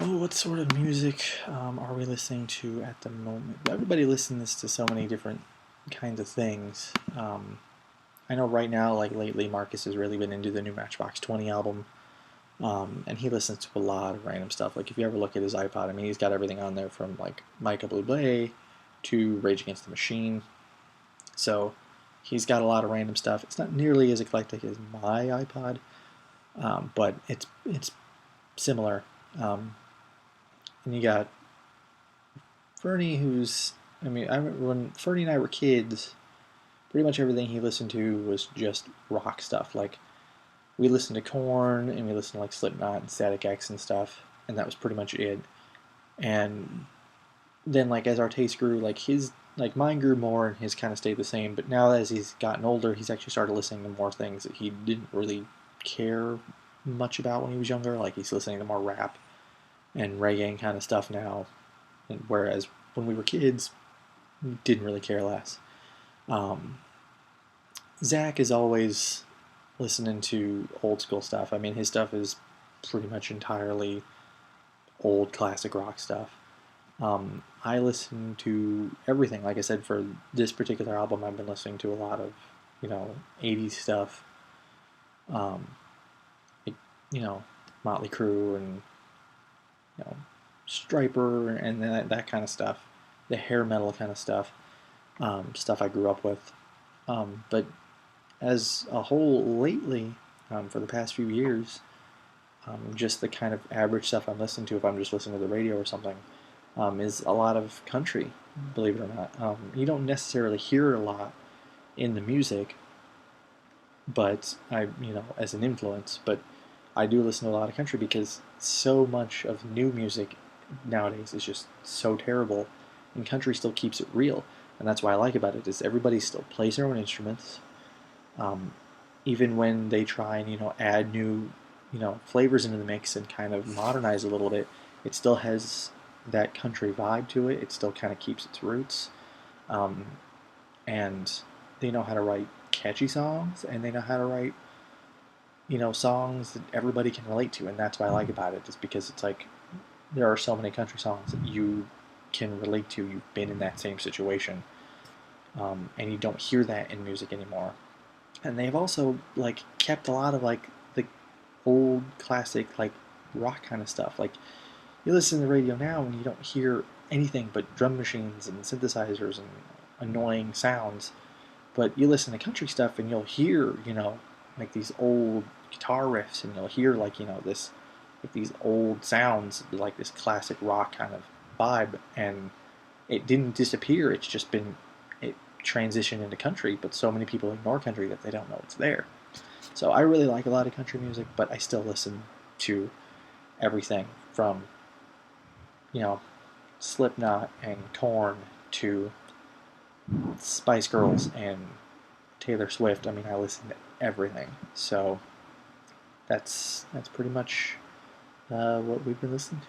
Oh, what sort of music are we listening to at the moment? Everybody listens to so many different kinds of things. I know right now, like lately, Marcus has really been into the new Matchbox 20 album, and he listens to a lot of random stuff. Like if you ever look at his iPod, I mean, he's got everything on there from like Michael Bublé to Rage Against the Machine. So he's got a lot of random stuff. It's not nearly as eclectic as my iPod, but it's similar. Um, and you got Fernie, who's I mean, I remember when Fernie and I were kids, pretty much everything he listened to was just rock stuff. Like we listened to Korn and we listened to like Slipknot and Static X and stuff, and that was pretty much it. And then like as our taste grew, like mine grew more and his kind of stayed the same. But now as he's gotten older, he's actually started listening to more things that he didn't really care much about when he was younger. Like he's listening to more rap and reggae and kind of stuff now, and whereas when we were kids, we didn't really care less. Um, Zach is always listening to old school stuff. I mean, his stuff is pretty much entirely old classic rock stuff. I listen to everything. Like I said, for this particular album, I've been listening to a lot of, 80s stuff. Um, like, you know, Motley Crue and, you know, Striper and that kind of stuff. The hair metal kind of stuff. Stuff I grew up with. But as a whole, lately, for the past few years, just the kind of average stuff I'm listening to, if I'm just listening to the radio or something, is a lot of country, believe it or not. You don't necessarily hear it a lot in the music, but as an influence, but I do listen to a lot of country because so much of new music nowadays is just so terrible, and country still keeps it real, and that's what I like about it is everybody still plays their own instruments, um, even when they try and add new flavors into the mix and kind of modernize a little bit, it still has that country vibe to it. It still kind of keeps its roots, um, and they know how to write catchy songs, and they know how to write songs that everybody can relate to, and that's what I like about it. Is because it's like there are so many country songs that you can relate to. You've been in that same situation, and you don't hear that in music anymore. And they've also like kept a lot of like the old classic like rock kind of stuff. Like you listen to the radio now and you don't hear anything but drum machines and synthesizers and annoying sounds. But you listen to country stuff and you'll hear, like these old guitar riffs and you'll hear like, this like these old sounds like this classic rock kind of vibe, and it didn't disappear. It's just been it transitioned into country, but so many people ignore country that they don't know it's there. So I really like a lot of country music, but I still listen to everything from you know Slipknot and Korn to Spice Girls and Taylor Swift. I mean, I listen to everything. So that's pretty much what we've been listening to.